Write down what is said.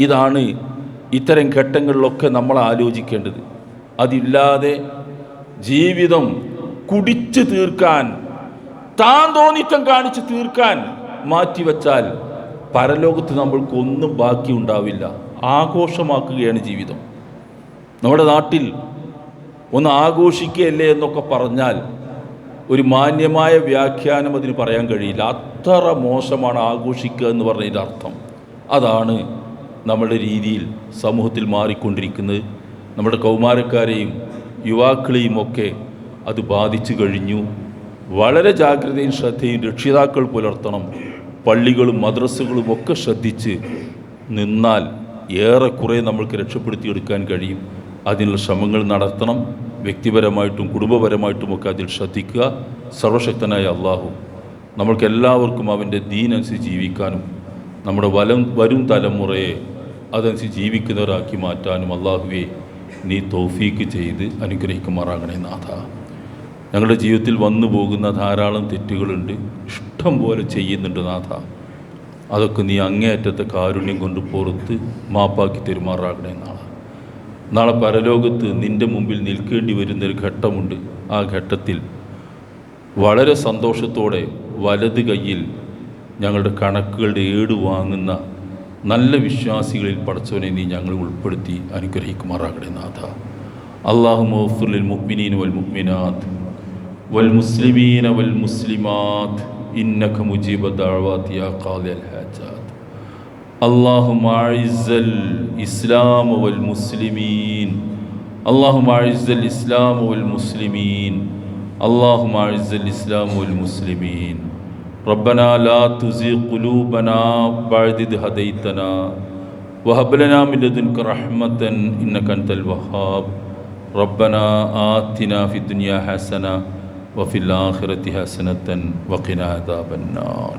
ഇതാണ് ഇത്തരം ഘട്ടങ്ങളിലൊക്കെ നമ്മൾ ആലോചിക്കേണ്ടത്. അതില്ലാതെ ജീവിതം കുടിച്ചു തീർക്കാൻ, താൻ തോന്നിത്തം കാണിച്ച് തീർക്കാൻ മാറ്റിവെച്ചാൽ പരലോകത്ത് നമ്മൾക്കൊന്നും ബാക്കി ഉണ്ടാവില്ല. ആഘോഷമാക്കുകയാണ് ജീവിതം. നമ്മുടെ നാട്ടിൽ ഒന്ന് ആഘോഷിക്കുകയല്ലേ എന്നൊക്കെ പറഞ്ഞാൽ ഒരു മാന്യമായ വ്യാഖ്യാനം അതിന് പറയാൻ കഴിയില്ല. അത്ര മോശമാണ് ആഘോഷിക്കുക എന്ന് പറഞ്ഞതിൻ്റെ അർത്ഥം. അതാണ് നമ്മുടെ രീതിയിൽ സമൂഹത്തിൽ മാറിക്കൊണ്ടിരിക്കുന്നത്. നമ്മുടെ കൗമാരക്കാരെയും യുവാക്കളെയും ഒക്കെ അത് ബാധിച്ചു കഴിഞ്ഞു. വളരെ ജാഗ്രതയും ശ്രദ്ധയും രക്ഷിതാക്കൾ പുലർത്തണം. പള്ളികളും മദ്രസകളും ഒക്കെ ശ്രദ്ധിച്ച് നിന്നാൽ ഏറെക്കുറെ നമ്മൾക്ക് രക്ഷപ്പെടുത്തിയെടുക്കാൻ കഴിയും. അതിനുള്ള ശ്രമങ്ങൾ നടത്തണം. വ്യക്തിപരമായിട്ടും കുടുംബപരമായിട്ടുമൊക്കെ അതിൽ ശ്രദ്ധിക്കുക. സർവശക്തനായ അള്ളാഹു നമ്മൾക്കെല്ലാവർക്കും അവൻ്റെ ദീനനുസരിച്ച് ജീവിക്കാനും നമ്മുടെ വരും തലമുറയെ അതനുസരിച്ച് ജീവിക്കുന്നവരാക്കി മാറ്റാനും അള്ളാഹുവെ നീ തൗഫീക്ക് ചെയ്ത് അനുഗ്രഹിക്കുമാറാകണേ നാഥ. ഞങ്ങളുടെ ജീവിതത്തിൽ വന്നു പോകുന്ന ധാരാളം തെറ്റുകളുണ്ട്, ഇഷ്ടം പോലെ ചെയ്യുന്നുണ്ട് നാഥ. അതൊക്കെ നീ അങ്ങേയറ്റത്തെ കാരുണ്യം കൊണ്ട് പുറത്ത് മാപ്പാക്കി തെരുമാറാകണേ നാളെ പരലോകത്ത് നിൻ്റെ മുമ്പിൽ നിൽക്കേണ്ടി വരുന്നൊരു ഘട്ടമുണ്ട്. ആ ഘട്ടത്തിൽ വളരെ സന്തോഷത്തോടെ വലത് കയ്യിൽ ഞങ്ങളുടെ കണക്കുകളുടെ ഏട് വാങ്ങുന്ന നല്ല വിശ്വാസികളിൽ പടച്ചവനെ നീ ഞങ്ങൾ ഉൾപ്പെടുത്തി അനുഗ്രഹിക്കുമാറാകണേ നാഥ. അല്ലാഹുമ്മ ഗ്ഫിർ ലിൽ മുഅ്മിനീന വൽ മുഅ്മിനാത്ത് വൽ മുസ്ലിമീന വൽ മുസ്ലിമാത്ത് ഇന്നക മുജീബ ദഅവാതി യാ ഖാദിയൽ ഹാജാത്ത്. اللهم أعز الإسلام والمسلمين اللهم أعز الإسلام والمسلمين اللهم أعز الإسلام والمسلمين. ربنا لا تزغ قلوبنا بعد إذ هديتنا وهب لنا من لدنك رحمة إنك أنت الوهاب. ربنا آتنا في الدنيا حسنة وفي الآخرة حسنة وقنا عذاب النار.